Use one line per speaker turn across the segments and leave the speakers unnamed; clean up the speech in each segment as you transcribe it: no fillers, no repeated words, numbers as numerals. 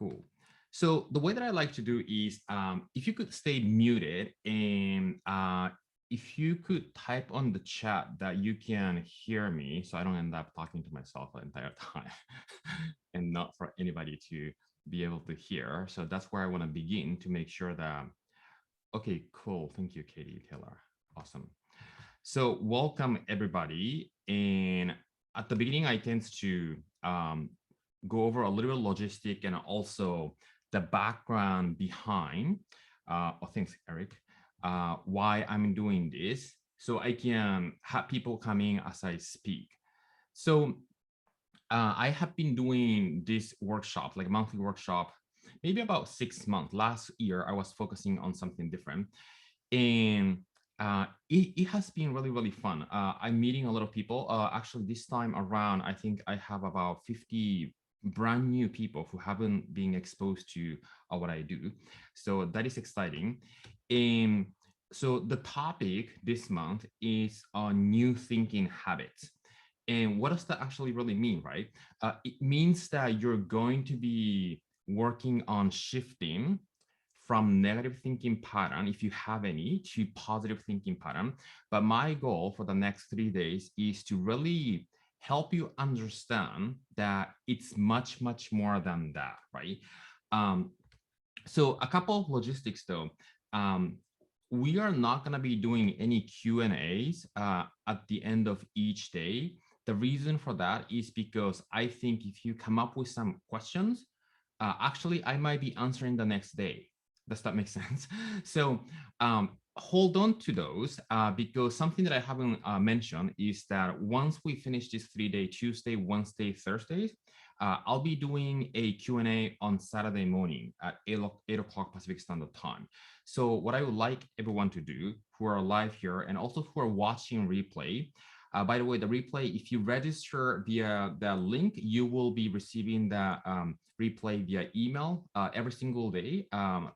Cool. So the way that I like to do is if you could stay muted and if you could type on the chat that you can hear me so I don't end up talking to myself the entire time and not for anybody to be able to hear. So that's where I want to begin to make sure that, okay, cool. Thank you, Katie Taylor. Awesome. So welcome everybody. And at the beginning, I tend to go over a little bit logistic and also the background behind, thanks, Eric, why I'm doing this. So I can have people coming as I speak. So I have been doing this workshop, like a monthly workshop, maybe about 6 months. Last year, I was focusing on something different. And it has been really, really fun. I'm meeting a lot of people. Actually, this time around, I think I have about 50 brand new people who haven't been exposed to what I do. So that is exciting. And so the topic this month is new thinking habits. And what does that actually really mean, right? It means that you're going to be working on shifting from negative thinking pattern, if you have any, to positive thinking pattern. But my goal for the next 3 days is to really help you understand that it's much, much more than that, right? Um, so a couple of logistics though. We are not going to be doing any Q&As at the end of each day. The reason for that is because I think if you come up with some questions, actually, I might be answering the next day. Does that make sense? So hold on to those because something that I haven't mentioned is that once we finish this 3-day, Tuesday, Wednesday, Thursdays, I'll be doing a Q&A on Saturday morning at 8 o'clock Pacific Standard Time. So what I would like everyone to do who are live here and also who are watching replay, by the way, the replay, if you register via the link, you will be receiving the replay via email every single day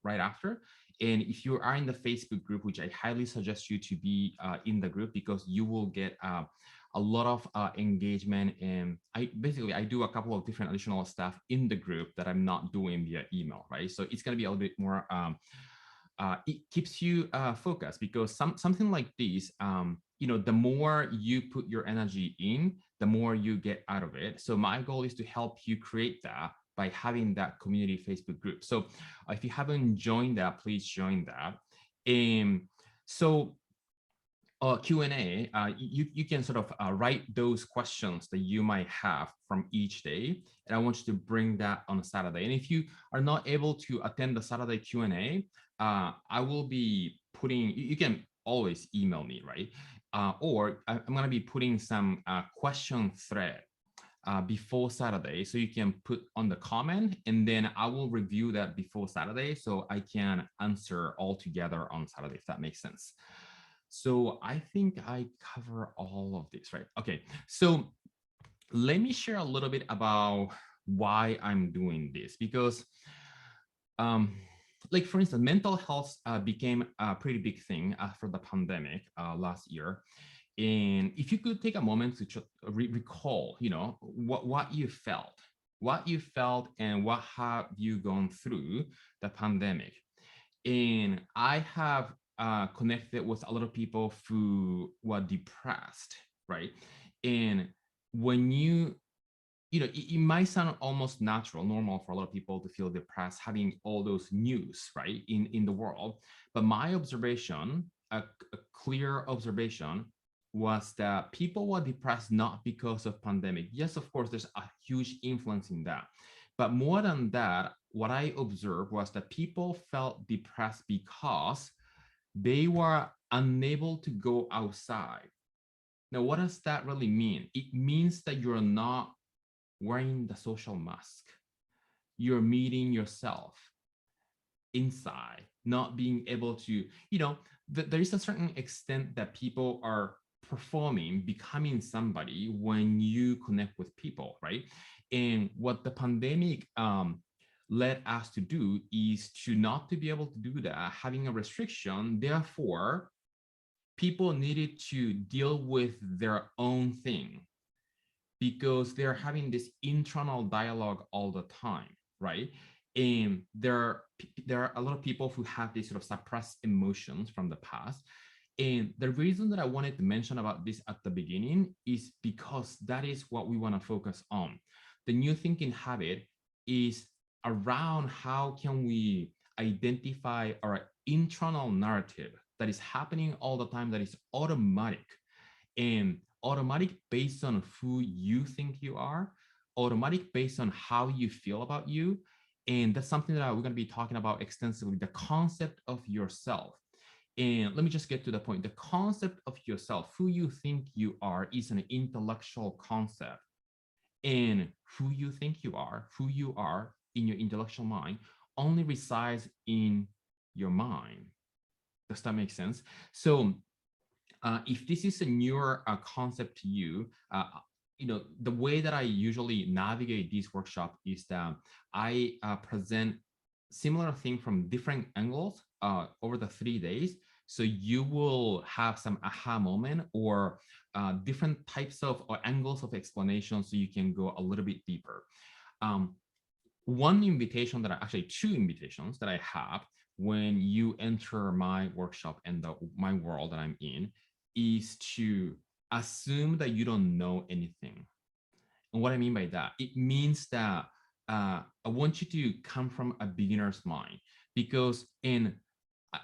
right after. And if you are in the Facebook group, which I highly suggest you to be in the group because you will get a lot of engagement. And I do a couple of different additional stuff in the group that I'm not doing via email, right? So it's going to be a little bit more, it keeps you focused because something like this, the more you put your energy in, the more you get out of it. So my goal is to help you create that by having that community Facebook group. So if you haven't joined that, please join that. And so Q&A, you can sort of write those questions that you might have from each day. And I want you to bring that on a Saturday. And if you are not able to attend the Saturday Q&A, I will be putting, you can always email me, right? Or I'm going to be putting some question thread before Saturday. So you can put on the comment and then I will review that before Saturday so I can answer all together on Saturday, if that makes sense. So I think I cover all of this, right? Okay, so let me share a little bit about why I'm doing this because like for instance, mental health became a pretty big thing after the pandemic last year. And if you could take a moment to recall, what you felt and what have you gone through the pandemic. And I have connected with a lot of people who were depressed, right? And when it might sound almost normal for a lot of people to feel depressed having all those news, right, in the world. But my observation, a clear observation, was that people were depressed not because of pandemic. Yes, of course, there's a huge influence in that. But more than that, what I observed was that people felt depressed because they were unable to go outside. Now, what does that really mean? It means that you're not wearing the social mask. You're meeting yourself inside, not being able to, there is a certain extent that people are performing, becoming somebody when you connect with people, right? And what the pandemic led us to do is to not to be able to do that, having a restriction. Therefore, people needed to deal with their own thing because they're having this internal dialogue all the time, right? And there are a lot of people who have these sort of suppressed emotions from the past. And the reason that I wanted to mention about this at the beginning is because that is what we want to focus on. The new thinking habit is around how can we identify our internal narrative that is happening all the time, that is automatic, and automatic based on who you think you are, automatic based on how you feel about you. And that's something that we're going to be talking about extensively, the concept of yourself. And let me just get to the point. The concept of yourself, who you think you are, is an intellectual concept. And who you are in your intellectual mind, only resides in your mind. Does that make sense? So if this is a newer concept to you, the way that I usually navigate this workshop is that I present similar thing from different angles over the 3 days. So you will have some aha moment or different types of or angles of explanation, so you can go a little bit deeper. One invitation that actually two invitations that I have when you enter my workshop and my world that I'm in is to assume that you don't know anything. And what I mean by that, it means that I want you to come from a beginner's mind, because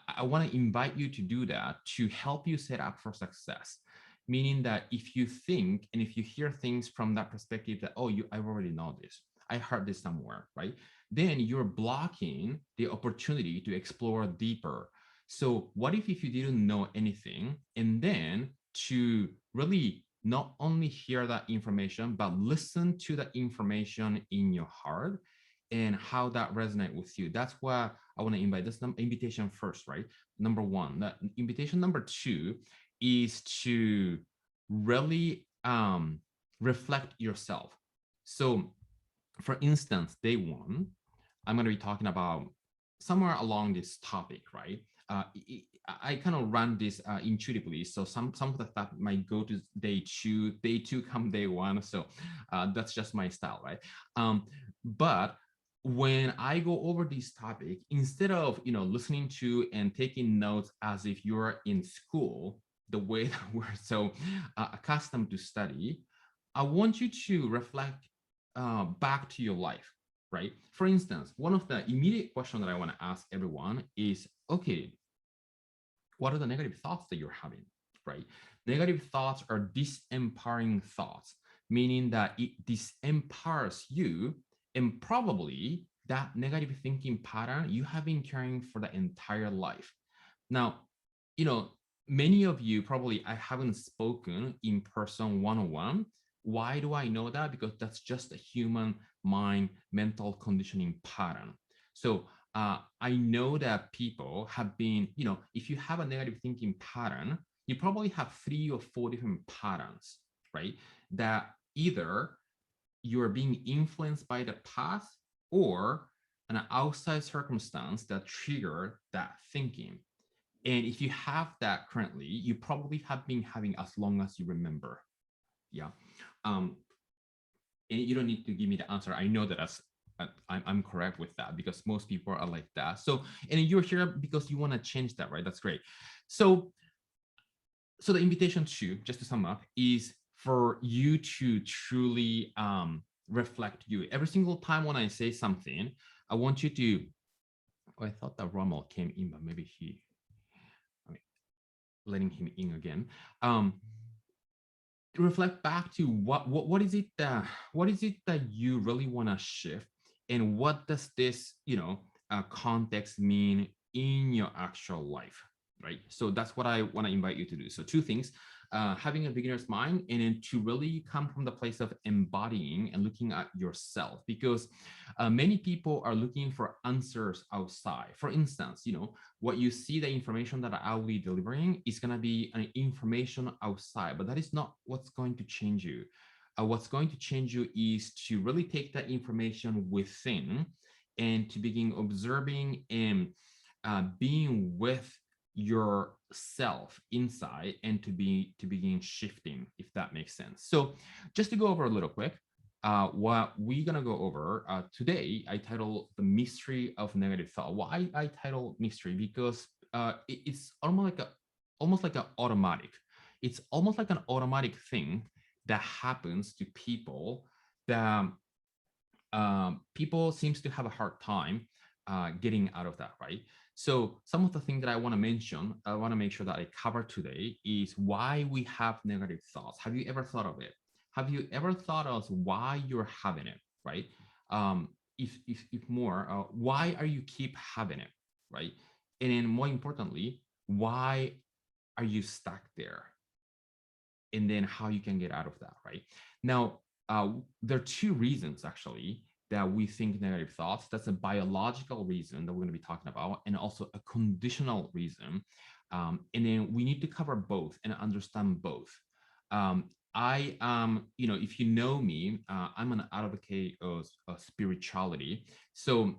I want to invite you to do that to help you set up for success. Meaning that if you think and if you hear things from that perspective that, oh, I already know this, I heard this somewhere, right? Then you're blocking the opportunity to explore deeper. So what if you didn't know anything, and then to really not only hear that information, but listen to the information in your heart and how that resonates with you? That's why I want to invite this invitation first, right? Number one. The invitation number two is to really reflect yourself. So for instance, day one, I'm going to be talking about somewhere along this topic, right? I kind of run this intuitively. So some of the stuff might go to day two come day one. So that's just my style, right? But when I go over this topic, instead of listening to and taking notes as if you're in school, the way that we're so accustomed to study, I want you to reflect back to your life, right? For instance, one of the immediate questions that I want to ask everyone is, okay, what are the negative thoughts that you're having, right? Negative thoughts are disempowering thoughts, meaning that it disempowers you, and probably that negative thinking pattern you have been carrying for the entire life. Now, many of you probably I haven't spoken in person one-on-one. Why do I know that? Because that's just a human mind mental conditioning pattern. So I know that people have been, if you have a negative thinking pattern, you probably have 3 or 4 different patterns, right? That either you're being influenced by the past or an outside circumstance that triggered that thinking. And if you have that currently, you probably have been having as long as you remember. Yeah. And you don't need to give me the answer. I know that I'm correct with that, because most people are like that. So, and you're here because you want to change that, right? That's great. So the invitation to, just to sum up, is for you to truly reflect you. Every single time when I say something, I want you to, oh, I thought that Rommel came in, but maybe letting him in again. Reflect back to what is it that you really want to shift, and what does this context mean in your actual life, right? So that's what I want to invite you to do. So two things: having a beginner's mind, and then to really come from the place of embodying and looking at yourself, because many people are looking for answers outside. For instance, what you see, the information that I will be delivering is going to be an information outside, but that is not what's going to change you. What's going to change you is to really take that information within and to begin observing and being with yourself inside, and to begin shifting, if that makes sense. So just to go over a little quick, what we're gonna go over today, I title the mystery of negative thought. Why I title mystery? Because it's almost like an automatic. It's almost like an automatic thing that happens to people that people seems to have a hard time getting out of that, right? So some of the things that I want to mention, I want to make sure that I cover today is why we have negative thoughts. Have you ever thought of it? Have you ever thought of why you're having it, right? If more, why are you keep having it, right? And then more importantly, why are you stuck there? And then how you can get out of that, right? Now, there are two reasons actually that we think negative thoughts. That's a biological reason that we're going to be talking about, and also a conditional reason. And then we need to cover both and understand both. If you know me, I'm an advocate of spirituality. So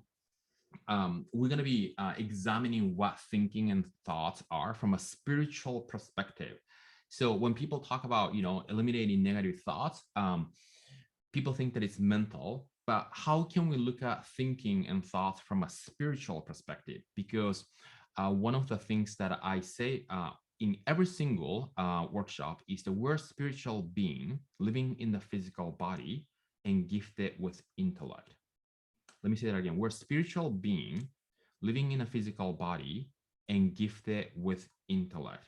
we're going to be examining what thinking and thoughts are from a spiritual perspective. So when people talk about, eliminating negative thoughts, people think that it's mental, but how can we look at thinking and thoughts from a spiritual perspective? Because one of the things that I say in every single workshop is that we're a spiritual being living in the physical body and gifted with intellect. Let me say that again. We're a spiritual being living in a physical body and gifted with intellect.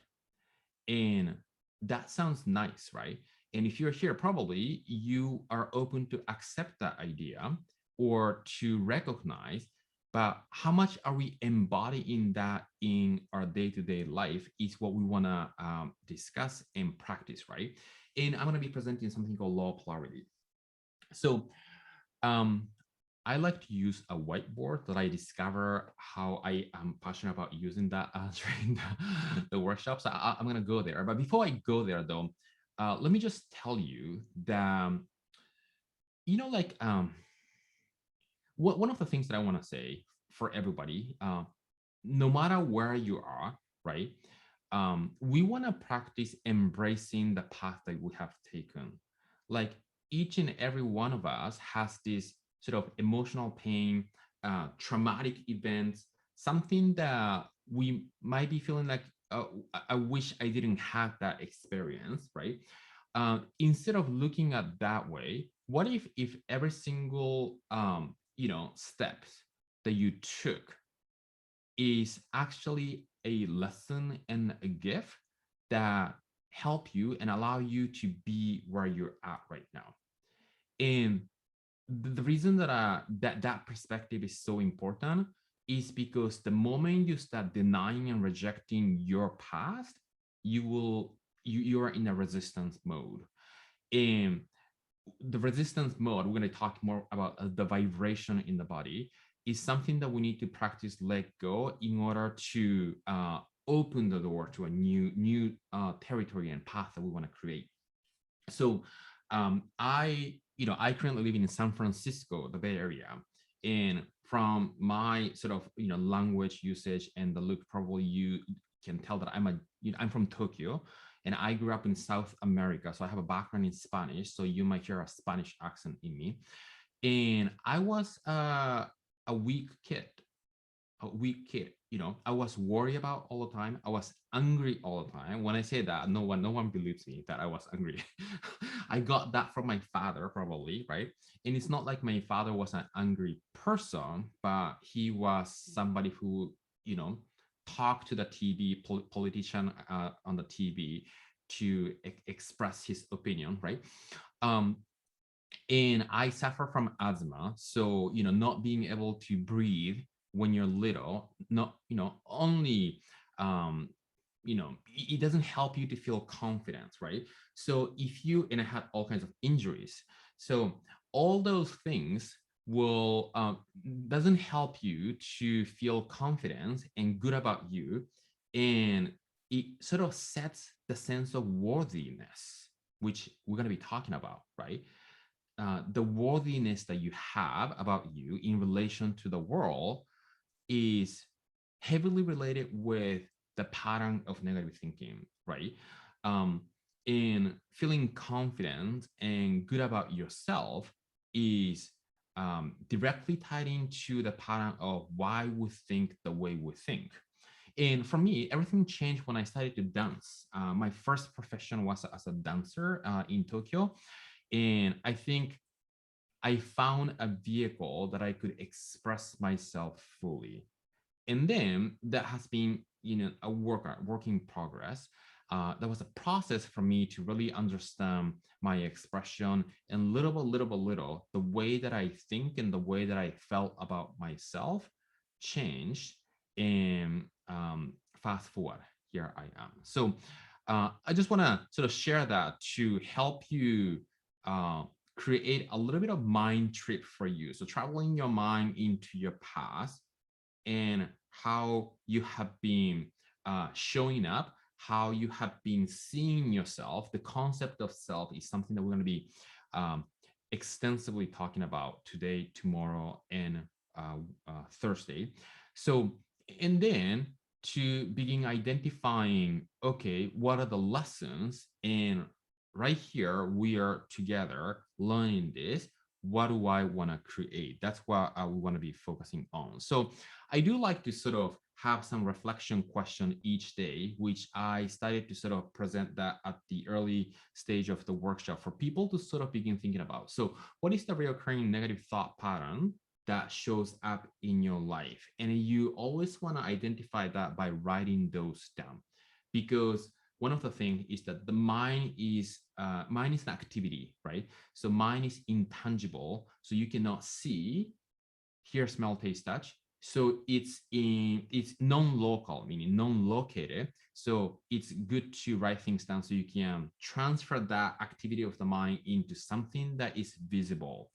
And that sounds nice, right? And if you're here, probably you are open to accept that idea or to recognize, but how much are we embodying that in our day-to-day life is what we want to discuss and practice, right? And I'm going to be presenting something called law of polarity. So um, I like to use a whiteboard that I discover how I am passionate about using that during the workshop. So I'm going to go there. But before I go there, though, let me just tell you that, like one of the things that I want to say for everybody, no matter where you are, right? We want to practice embracing the path that we have taken. Like each and every one of us has this sort of emotional pain, traumatic events, something that we might be feeling like, I wish I didn't have that experience, right? Instead of looking at that way, what if every single steps that you took is actually a lesson and a gift that help you and allow you to be where you're at right now. And the reason that that perspective is so important is because the moment you start denying and rejecting your past, you are in a resistance mode. And the resistance mode, we're going to talk more about the vibration in the body, is something that we need to practice let go in order to open the door to a new territory and path that we want to create. So I currently live in San Francisco, the Bay Area, and from my sort of language usage and the look, probably you can tell that I'm from Tokyo, and I grew up in South America, so I have a background in Spanish. So you might hear a Spanish accent in me, and I was a weak kid, I was worried about all the time. I was angry all the time. When I say that, no one believes me that I was angry. I got that from my father, probably, right? And it's not like my father was an angry person, but he was somebody who, talked to the politician on the TV to express his opinion, right? Um, and I suffer from asthma. So, not being able to breathe when you're little, not, only, it doesn't help you to feel confidence, right? So and I had all kinds of injuries. So all those things will, doesn't help you to feel confidence and good about you. And it sort of sets the sense of worthiness, which we're going to be talking about, right? The worthiness that you have about you in relation to the world is heavily related with the pattern of negative thinking, right? In feeling confident and good about yourself is directly tied into the pattern of why we think the way we think. And for me, everything changed when I started to dance. My first profession was as a dancer in Tokyo. And I think I found a vehicle that I could express myself fully. And then that has been, a working progress. That was a process for me to really understand my expression, and little, the way that I think and the way that I felt about myself changed. And fast forward, here I am. So I just want to sort of share that to help you uh, create a little bit of mind trip for you. So traveling your mind into your past and how you have been showing up, how you have been seeing yourself. The concept of self is something that we're going to be um, extensively talking about today, tomorrow, and Thursday. So, and then to begin identifying, okay, what are the lessons? And right here, we are together learning this. What do I want to create? That's what we want to be focusing on. So I do like to sort of have some reflection question each day, which I started to sort of present that at the early stage of the workshop for people to sort of begin thinking about. So what is the recurring negative thought pattern that shows up in your life? And you always want to identify that by writing those down, because one of the things is that the mind is an activity, right? So mind is intangible, so you cannot see, hear, smell, taste, touch. So it's non-local, meaning non-located. So it's good to write things down so you can transfer that activity of the mind into something that is visible.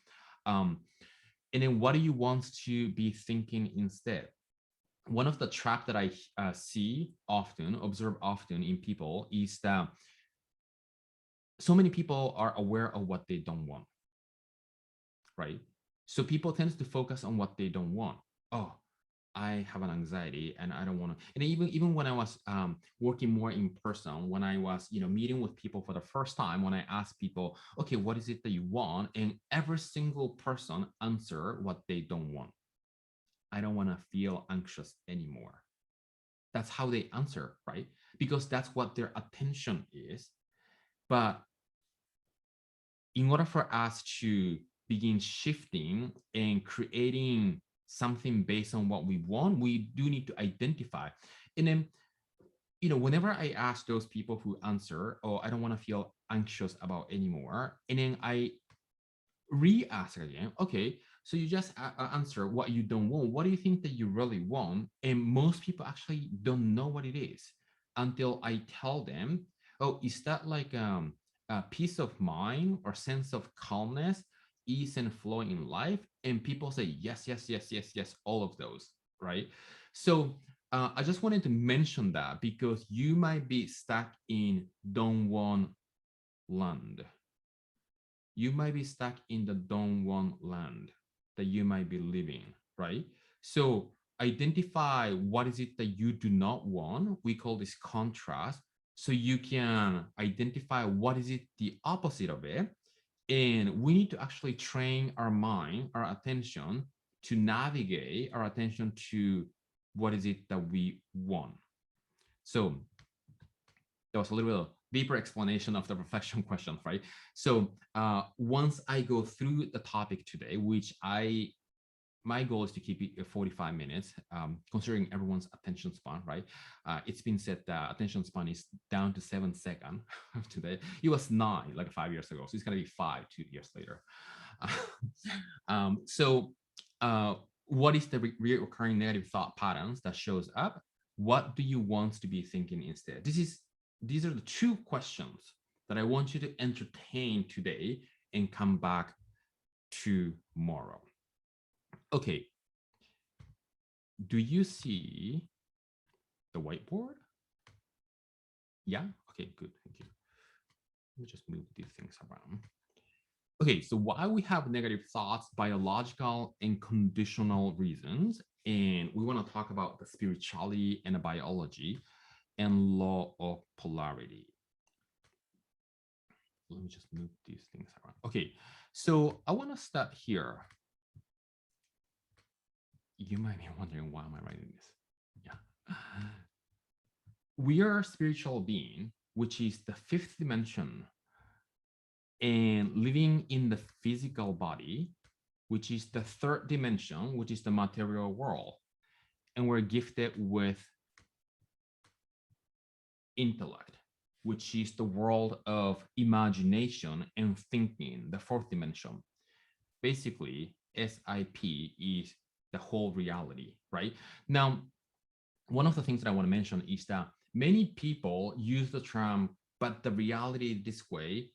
And then what do you want to be thinking instead? One of the trap that I observe often in people is that so many people are aware of what they don't want, right? So people tend to focus on what they don't want. Oh, I have an anxiety and I don't want to. And even when I was working more in person, when I was meeting with people for the first time, when I asked people, okay, what is it that you want? And every single person answer what they don't want. I don't want to feel anxious anymore. That's how they answer, right? Because that's what their attention is. But in order for us to begin shifting and creating something based on what we want, we do need to identify. And then, whenever I ask those people who answer, oh, I don't want to feel anxious about anymore, and then I re-ask again, okay, so you just answer what you don't want. What do you think that you really want? And most people actually don't know what it is until I tell them, oh, is that like a peace of mind or sense of calmness, ease and flow in life? And people say, yes, yes, yes, yes, yes, all of those, right? So I just wanted to mention that because you might be stuck in don't want land. You might be stuck in the don't want land that you might be living, right? So identify what is it that you do not want. We call this contrast. So you can identify what is it the opposite of it. And we need to actually train our mind, our attention to navigate our attention to what is it that we want. So there was a little bit of deeper explanation of the reflection question, right? So once I go through the topic today, which my goal is to keep it 45 minutes, considering everyone's attention span, right? It's been said that attention span is down to 7 seconds today. It was 9 like 5 years ago, so it's gonna be 5 2 years later. So what is the recurring negative thought patterns that shows up? What do you want to be thinking instead? These are the 2 questions that I want you to entertain today and come back tomorrow. Okay. Do you see the whiteboard? Yeah? Okay, good. Thank you. Let me just move these things around. Okay, so why we have negative thoughts, biological and conditional reasons. And we want to talk about the spirituality and the biology and law of polarity. let me just move these things around. Okay, so I want to start here. You might be wondering, why am I writing this? Yeah. We are a spiritual being, which is the fifth dimension, and living in the physical body, which is the third dimension, which is the material world. And we're gifted with intellect, which is the world of imagination and thinking, the fourth dimension. Basically, SIP is the whole reality, right? Now, one of the things that I want to mention is that many people use the term, but the reality this way,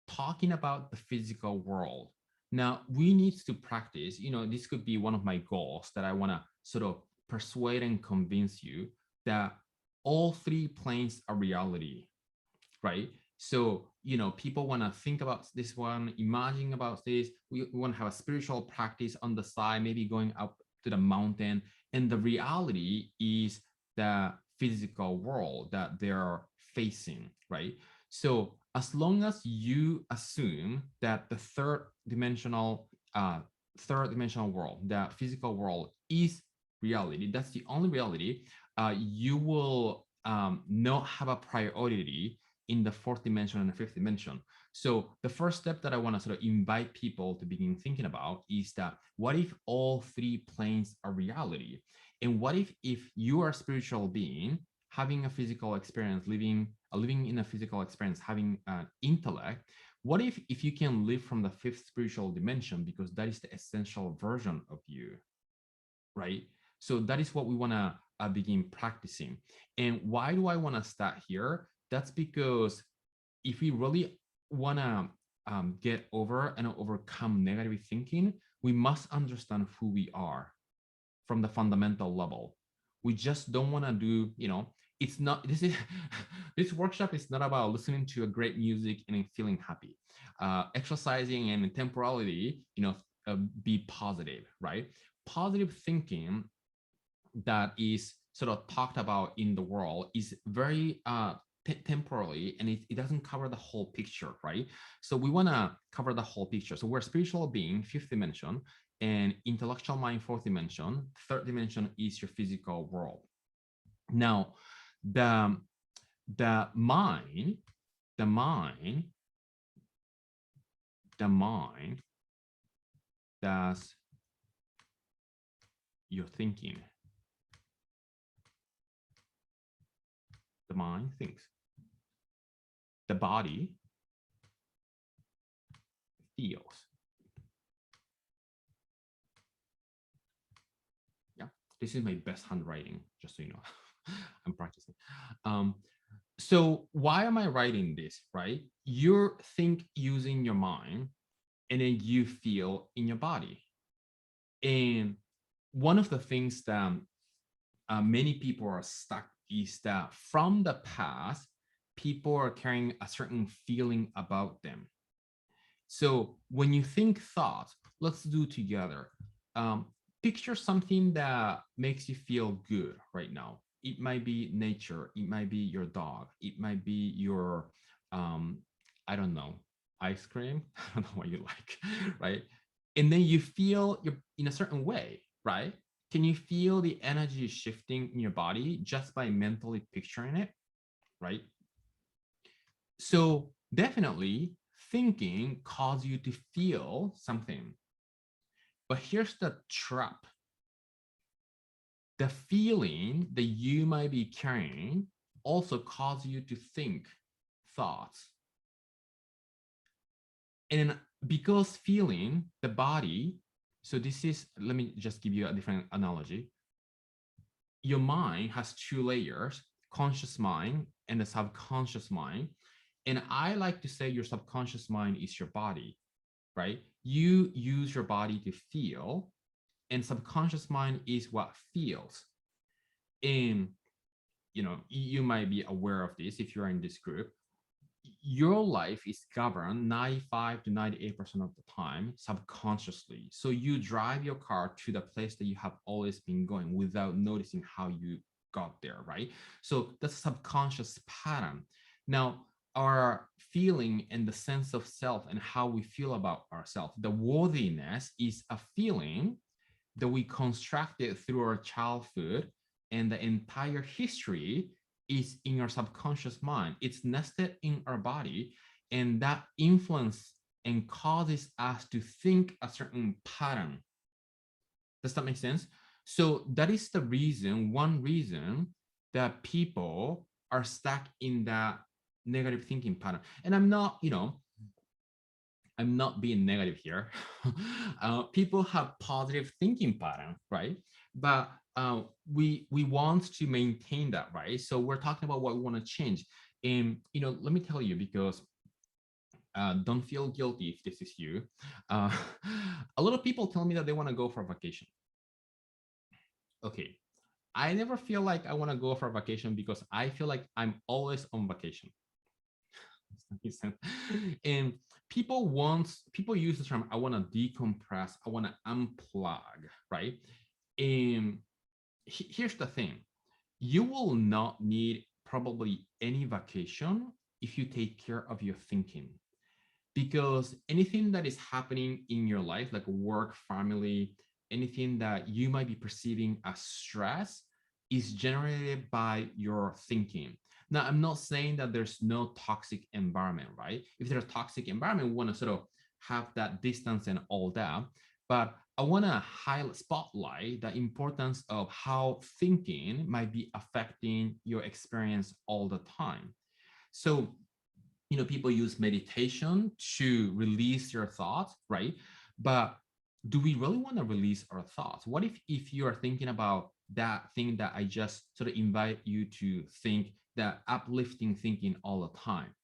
talking about the physical world. Now, we need to practice, this could be one of my goals that I want to sort of persuade and convince you that all three planes are reality, right? So, people want to think about this one, imagine about this. We want to have a spiritual practice on the side, maybe going up to the mountain. And the reality is the physical world that they're facing, right? So as long as you assume that the third dimensional world, the physical world is reality, that's the only reality, you will not have a priority in the fourth dimension and the fifth dimension. So the first step that I want to sort of invite people to begin thinking about is that, what if all three planes are reality? And what if you are a spiritual being having a physical experience, living in a physical experience, having intellect? What if you can live from the fifth spiritual dimension, because that is the essential version of you, right? So that is what we want to begin practicing. And why do I want to start here? That's because if we really want to get over and overcome negative thinking, we must understand who we are from the fundamental level. We just don't want to do, it's not, this is, this workshop is not about listening to a great music and feeling happy. Exercising and temporality, be positive, right? Positive thinking that is sort of talked about in the world is very temporarily, and it doesn't cover the whole picture, right? So we want to cover the whole picture. So we're spiritual being, fifth dimension, and intellectual mind, fourth dimension. Third dimension is your physical world. Now, the mind, the mind does your thinking. The mind thinks. The body feels. Yeah, this is my best handwriting, just so you know. I'm practicing. So why am I writing this, right? You think using your mind, and then you feel in your body. And one of the things that many people are stuck is that from the past, people are carrying a certain feeling about them. So when you think thoughts, let's do together. Picture something that makes you feel good right now. It might be nature. It might be your dog. It might be your, I don't know, ice cream. I don't know what you like, right? And then you feel you're in a certain way, right? Can you feel the energy shifting in your body just by mentally picturing it, right? So definitely thinking causes you to feel something. But here's the trap. The feeling that you might be carrying also causes you to think thoughts. And because feeling, the body, so this is, let me just give you a different analogy. Your mind has two layers, conscious mind and the subconscious mind. And I like to say your subconscious mind is your body, right? You use your body to feel, and subconscious mind is what feels. And you might be aware of this if you're in this group. Your life is governed 95 to 98% of the time subconsciously. So you drive your car to the place that you have always been going without noticing how you got there, right? So that's a subconscious pattern. Now, our feeling and the sense of self and how we feel about ourselves. The worthiness is a feeling that we constructed through our childhood, and the entire history is in our subconscious mind. It's nested in our body, and that influence and causes us to think a certain pattern. Does that make sense? So that is the reason, one reason that people are stuck in that negative thinking pattern. And I'm not, I'm not being negative here. People have positive thinking pattern, right? But we want to maintain that, right? So we're talking about what we want to change. And let me tell you, because don't feel guilty if this is you. Uh, a lot of people tell me that they want to go for a vacation. Okay, I never feel like I want to go for a vacation because I feel like I'm always on vacation. And people use the term, I want to decompress, I want to unplug, right? And here's the thing, you will not need probably any vacation if you take care of your thinking, because anything that is happening in your life, like work, family, anything that you might be perceiving as stress, is generated by your thinking. Now, I'm not saying that there's no toxic environment, right? If there's a toxic environment, we want to sort of have that distance and all that. But I want to highlight, spotlight the importance of how thinking might be affecting your experience all the time. So, people use meditation to release your thoughts, right? But do we really want to release our thoughts? What if you are thinking about that thing that I just sort of invite you to think, that uplifting thinking all the time?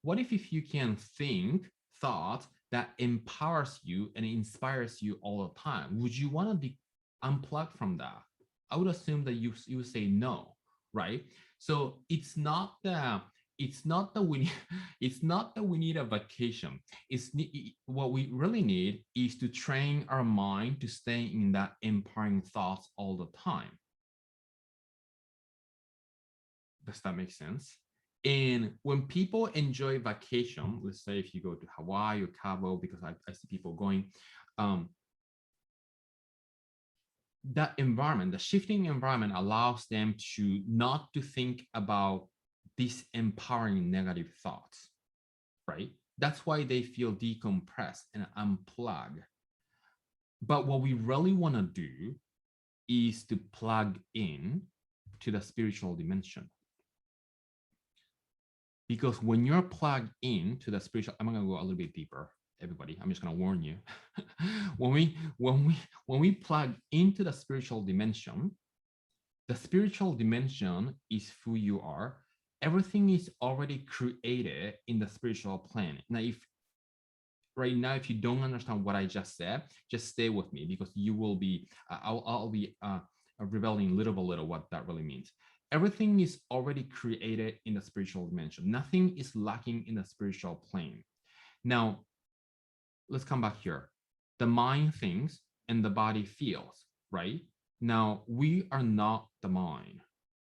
What if you can think thoughts that empowers you and inspires you all the time? Would you want to be unplugged from that? I would assume that you would say no, right? So it's not that we need, it's not that we need a vacation. What we really need is to train our mind to stay in that empowering thoughts all the time. Does that make sense? And when people enjoy vacation, let's say if you go to Hawaii or Cabo, because I see people going, um, that environment, the shifting environment allows them to not to think about these empowering negative thoughts, right? That's why they feel decompressed and unplug. But what we really want to do is to plug in to the spiritual dimension. Because when you're plugged in to the spiritual, I'm going to go a little bit deeper, everybody. I'm just going to warn you. when we plug into the spiritual dimension is who you are. Everything is already created in the spiritual plane. Now, if you don't understand what I just said, just stay with me, because you will be, I'll be revealing little by little what that really means. Everything is already created in the spiritual dimension. Nothing is lacking in the spiritual plane. Now, let's come back here. The mind thinks and the body feels, right? Now, we are not the mind.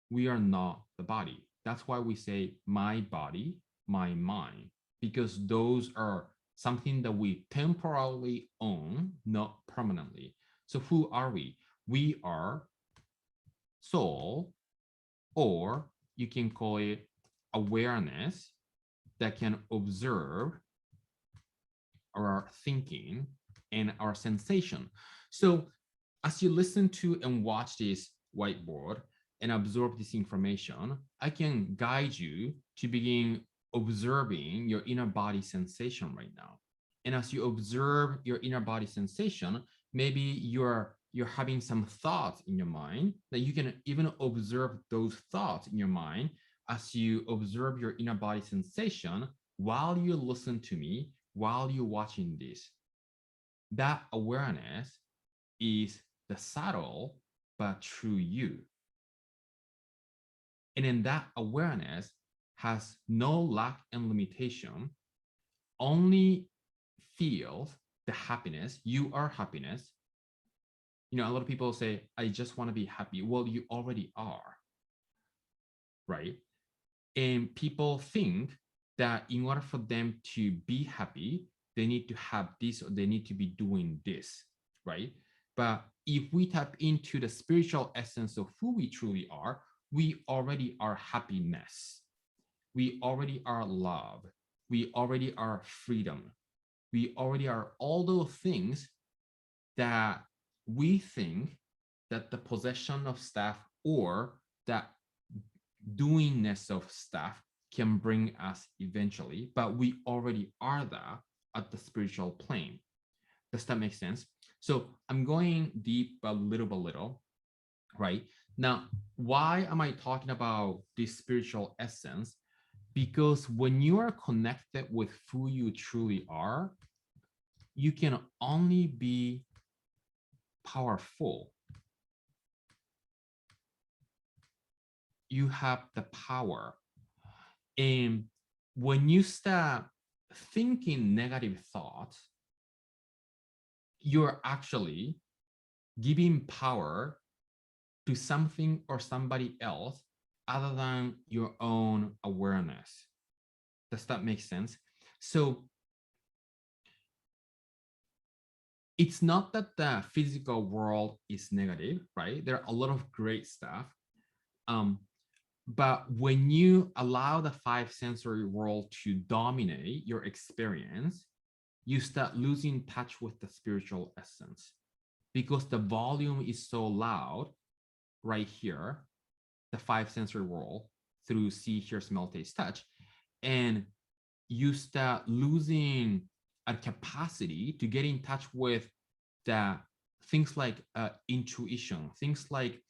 We are not the body. That's why we say my body, my mind, because those are something that we temporarily own, not permanently. So who are we? We are soul, or you can call it awareness, that can observe our thinking and our sensation. So as you listen to and watch this whiteboard and absorb this information, I can guide you to begin observing your inner body sensation right now. And as you observe your inner body sensation, maybe you're having some thoughts in your mind, that you can even observe those thoughts in your mind as you observe your inner body sensation while you listen to me, while you're watching this. That awareness is the subtle but true you. And in that awareness has no lack and limitation, only feels the happiness. You are happiness. A lot of people say, I just want to be happy. Well, you already are, right? And people think that in order for them to be happy, they need to have this or they need to be doing this, right? But if we tap into the spiritual essence of who we truly are, we already are happiness. We already are love. We already are freedom. We already are all those things that we think that the possession of stuff or that doingness of stuff can bring us eventually, but we already are that at the spiritual plane. Does that make sense? So I'm going deep a little, right? Now, why am I talking about this spiritual essence? Because when you are connected with who you truly are, you can only be powerful. You have the power. And when you start thinking negative thoughts, you're actually giving power to something or somebody else other than your own awareness. Does that make sense? So it's not that the physical world is negative, right? There are a lot of great stuff. But when you allow the five sensory world to dominate your experience, you start losing touch with the spiritual essence because the volume is so loud right here, the five sensory world through see, hear, smell, taste, touch. And you start losing a capacity to get in touch with the things like intuition, things like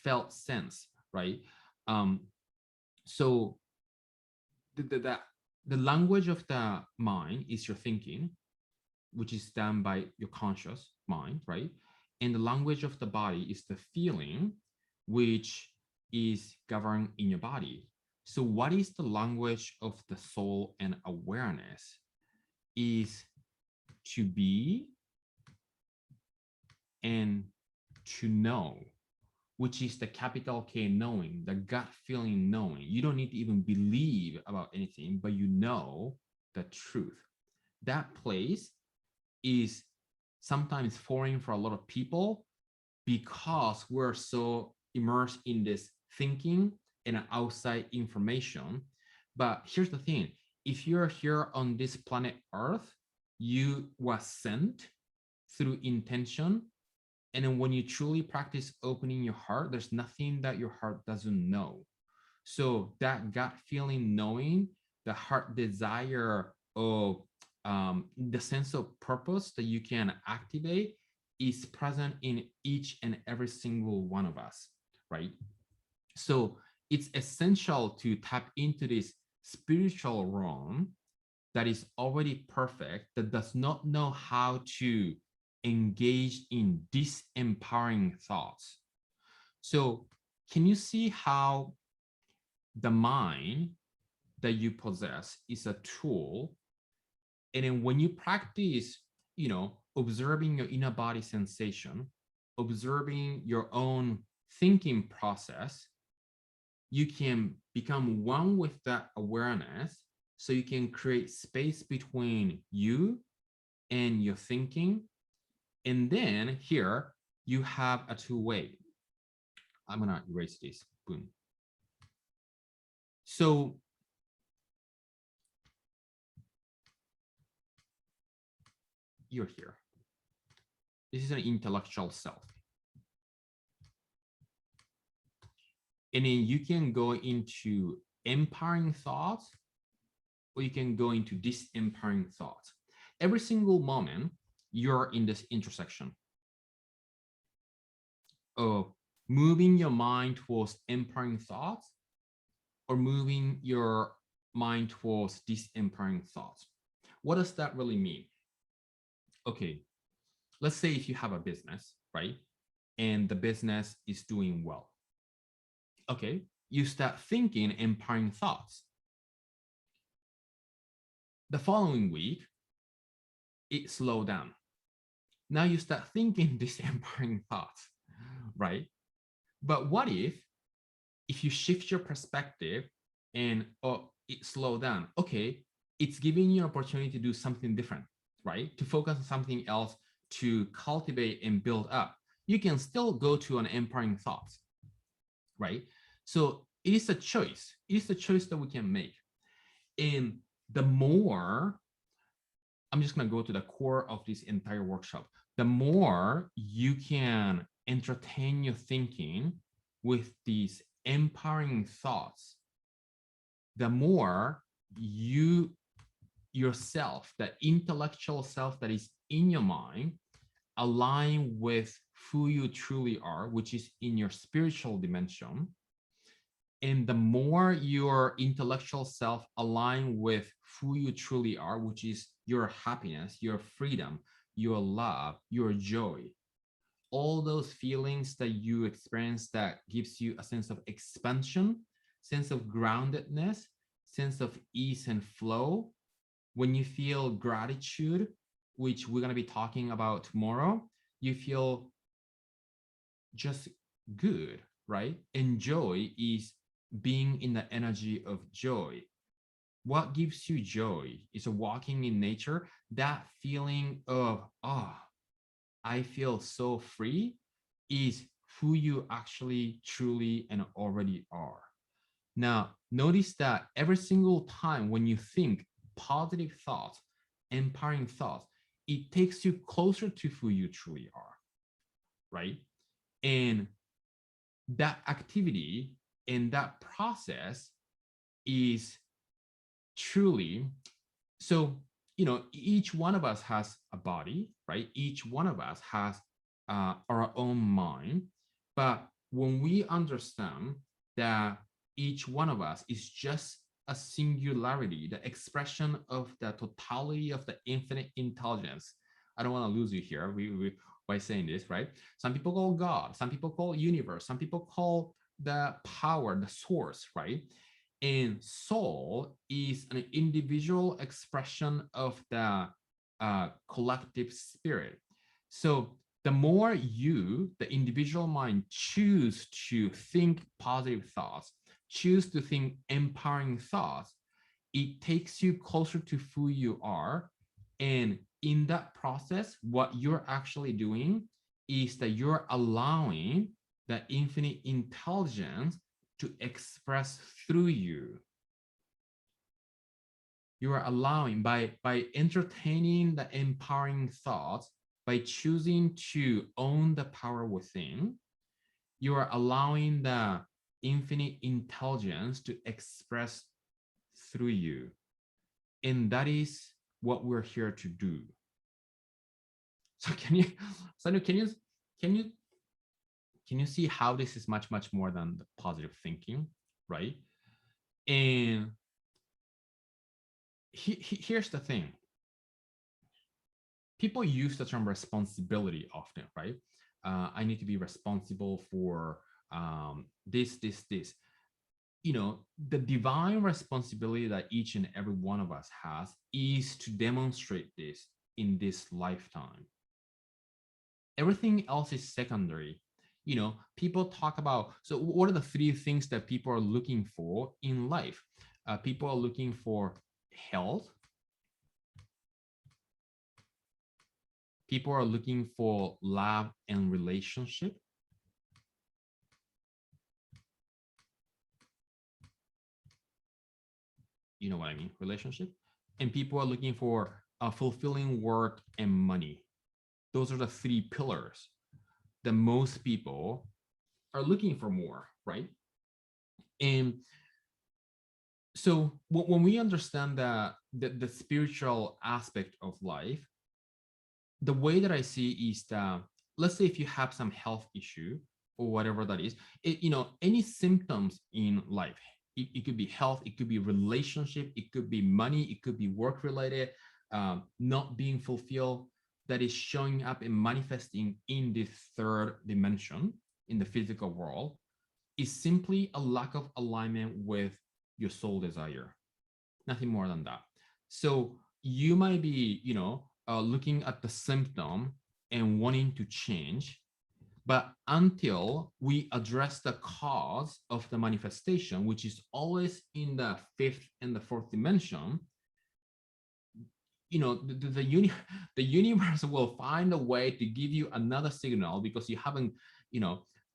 felt sense, right? So the language of the mind is your thinking, which is done by your conscious mind, right? And the language of the body is the feeling, which is governed in your body. So what is the language of the soul and awareness? Is to be and to know, which is the capital K knowing, the gut feeling knowing. You don't need to even believe about anything, but you know the truth. That place is sometimes foreign for a lot of people because we're so immersed in this thinking and outside information. But here's the thing, if you're here on this planet Earth, you were sent through intention. And then when you truly practice opening your heart, there's nothing that your heart doesn't know. So that gut feeling, knowing, the heart desire of the sense of purpose that you can activate is present in each and every single one of us, right? So it's essential to tap into this spiritual realm that is already perfect, that does not know how to engage in disempowering thoughts. So can you see how the mind that you possess is a tool? And then when you practice, observing your inner body sensation, observing your own thinking process, you can become one with that awareness. So you can create space between you and your thinking. And then here you have a two-way. I'm gonna erase this, boom. So you're here. This is an intellectual self. And then you can go into empowering thoughts, or you can go into disempowering thoughts. Every single moment, you're in this intersection of moving your mind towards empowering thoughts or moving your mind towards disempowering thoughts. What does that really mean? Okay, let's say if you have a business, right? And the business is doing well. Okay, you start thinking empowering thoughts. The following week, it slowed down. Now you start thinking disempowering thoughts, right? But what if you shift your perspective and slow down. Okay, it's giving you an opportunity to do something different, right? To focus on something else, to cultivate and build up. You can still go to an empowering thoughts, right? So it is a choice. It is a choice that we can make. And the more, I'm just going to go to the core of this entire workshop, the more you can entertain your thinking with these empowering thoughts, the more you yourself, the intellectual self that is in your mind, align with who you truly are, which is in your spiritual dimension. And the more your intellectual self align with who you truly are, which is your happiness, your freedom, your love, your joy, all those feelings that you experience that gives you a sense of expansion, sense of groundedness, sense of ease and flow. When you feel gratitude, which we're going to be talking about tomorrow, you feel just good, right? And joy is being in the energy of joy. What gives you joy is walking in nature, that feeling of, oh, I feel so free, is who you actually truly and already are. Now, notice that every single time when you think positive thoughts, empowering thoughts, it takes you closer to who you truly are, right? And that activity and that process is truly, so, each one of us has a body, right? Each one of us has our own mind. But when we understand that each one of us is just a singularity, the expression of the totality of the infinite intelligence. I don't want to lose you here by saying this, right? Some people call God, some people call universe, some people call the power, the source, right? And soul is an individual expression of the collective spirit. So the more you, the individual mind, choose to think positive thoughts, choose to think empowering thoughts, it takes you closer to who you are. And in that process, what you're actually doing is that you're allowing the infinite intelligence to express through you. You are allowing, by entertaining the empowering thoughts, by choosing to own the power within, you are allowing the infinite intelligence to express through you. And that is what we're here to do. So Sanu, can you can you see how this is much, much more than the positive thinking, right? And here's the thing. People use the term responsibility often, right? I need to be responsible for this. The divine responsibility that each and every one of us has is to demonstrate this in this lifetime. Everything else is secondary. People talk about, so what are the three things that people are looking for in life? People are looking for health. People are looking for love and relationship. You know what I mean? Relationship. And people are looking for a fulfilling work and money. Those are the three pillars that most people are looking for more, right? And so when we understand the spiritual aspect of life, the way that I see is that, let's say if you have some health issue or whatever that is, any symptoms in life, it could be health, it could be relationship, it could be money, it could be work related, not being fulfilled, that is showing up and manifesting in this third dimension, in the physical world, is simply a lack of alignment with your soul desire. Nothing more than that. So you might be, looking at the symptom and wanting to change, But until we address the cause of the manifestation, which is always in the fifth and the fourth dimension, the universe will find a way to give you another signal because you haven't,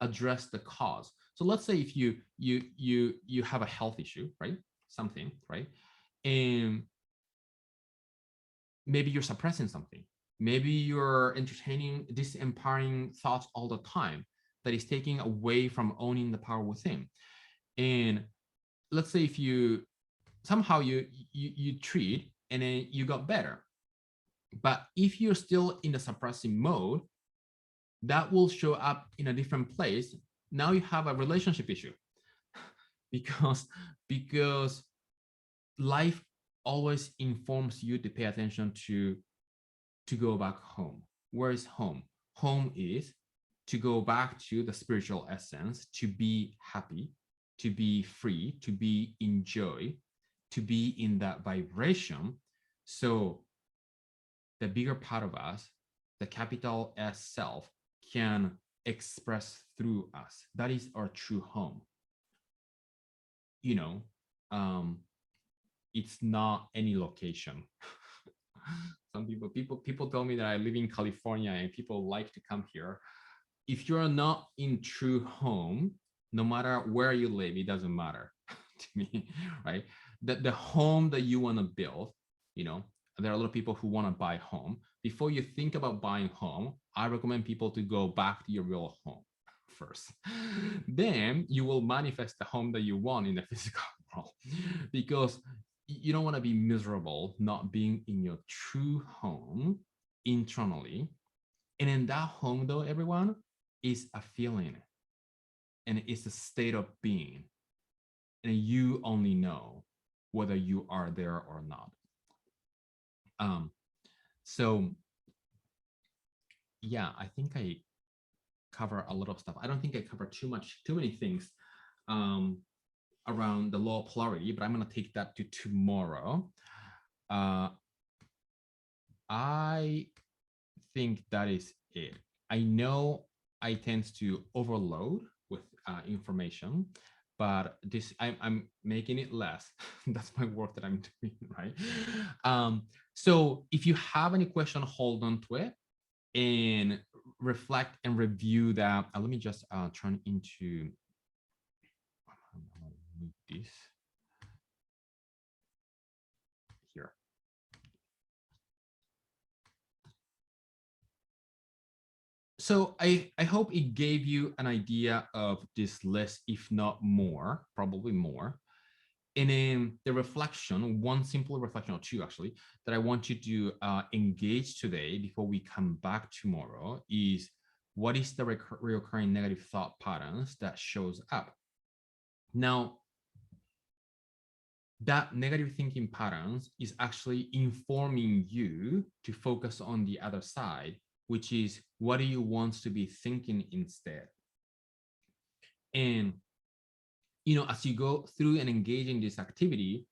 addressed the cause. So let's say if you have a health issue, right? Something, right? And maybe you're suppressing something. Maybe you're entertaining disempowering thoughts all the time that is taking away from owning the power within. And let's say if you somehow you treat and then you got better, but if you're still in the suppressing mode, that will show up in a different place. Now you have a relationship issue because because life always informs you to pay attention to go back home. Where is home? Home is to go back to the spiritual essence, to be happy, to be free, to be in joy, to be in that vibration. So the bigger part of us, the capital S self, can express through us. That is our true home. You know, it's not any location. Some people tell me that I live in California and people like to come here. If you're not in true home, no matter where you live, it doesn't matter to me, right? The home that you want to build, there are a lot of people who want to buy home. Before you think about buying home, I recommend people to go back to your real home first. Then you will manifest the home that you want in the physical world, because you don't want to be miserable not being in your true home internally. And in that home, though, everyone, is a feeling and it's a state of being. And you only know whether you are there or not. So yeah, I think I cover a lot of stuff. I don't think I cover too many things around the law of polarity, but I'm going to take that to tomorrow. I think that is it. I know I tend to overload with information, but I'm making it less. That's my work that I'm doing, right? So if you have any question, hold on to it and reflect and review that. Let me just turn into this here. So I hope it gave you an idea of this list, if not more, probably more. And then the reflection, one simple reflection, or two actually, that I want you to engage today before we come back tomorrow is, what is the recurring negative thought patterns that shows up? Now, that negative thinking patterns is actually informing you to focus on the other side, which is, what do you want to be thinking instead? And as you go through and engage in this activity,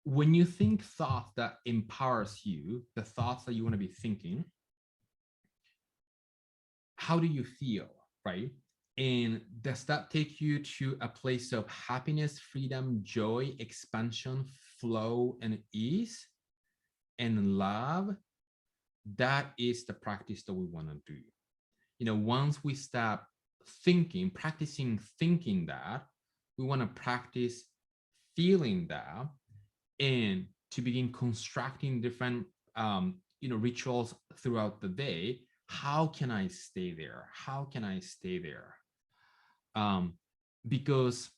when you think thoughts that empowers you, the thoughts that you want to be thinking, how do you feel, right? And does that take you to a place of happiness, freedom, joy, expansion, flow, and ease, and love? That is the practice that we want to do. Once we stop practicing thinking that, we want to practice feeling that, and to begin constructing different rituals throughout the day. How can I stay there? How can I stay there? Because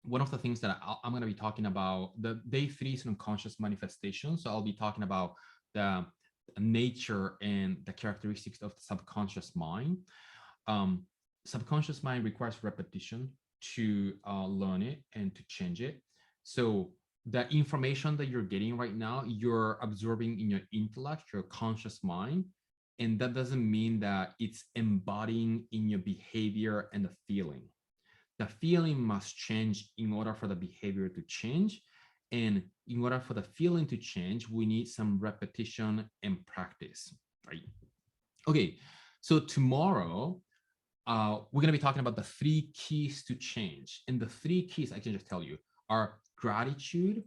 one of the things that I'm going to be talking about, the day 3 is unconscious manifestation. So I'll be talking about the nature and the characteristics of the subconscious mind. Subconscious mind requires repetition to learn it and to change it. So the information that you're getting right now, you're absorbing in your intellect, your conscious mind. And that doesn't mean that it's embodying in your behavior and the feeling. The feeling must change in order for the behavior to change. And in order for the feeling to change, we need some repetition and practice, right? Okay, so tomorrow, we're going to be talking about the 3 keys to change. And the 3 keys, I can just tell you, are gratitude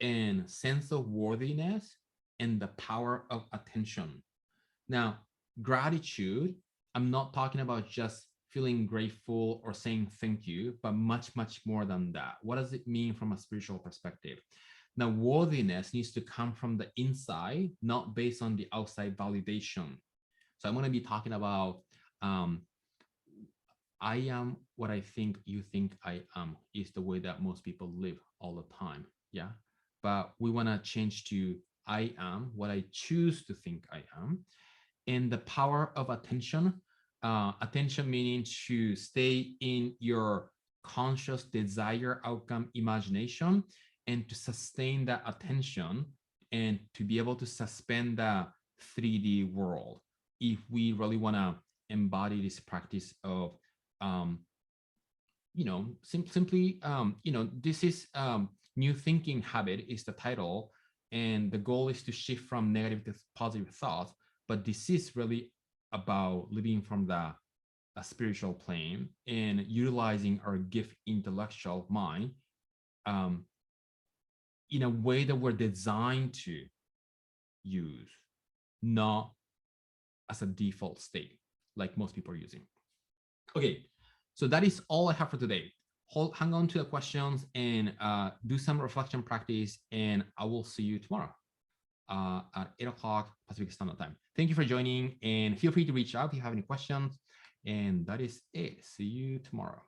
and sense of worthiness and the power of attention. Now, gratitude, I'm not talking about just feeling grateful or saying thank you, but much, much more than that. What does it mean from a spiritual perspective? Now, worthiness needs to come from the inside, not based on the outside validation. So I'm going to be talking about um, I am what I think I am is the way that most people live all the time. Yeah. But we want to change to I am what I choose to think I am. And the power of attention, attention meaning to stay in your conscious desire, outcome, imagination, and to sustain that attention and to be able to suspend the 3D world. If we really want to embody this practice of um, simply, this is new thinking habit is the title, and the goal is to shift from negative to positive thoughts. But this is really about living from the spiritual plane and utilizing our gift intellectual mind um, in a way that we're designed to use, not as a default state like most people are using. Okay, so that is all I have for today. Hang on to the questions and do some reflection practice, and I will see you tomorrow at 8 o'clock Pacific Standard Time. Thank you for joining, and feel free to reach out if you have any questions. And that is it. See you tomorrow.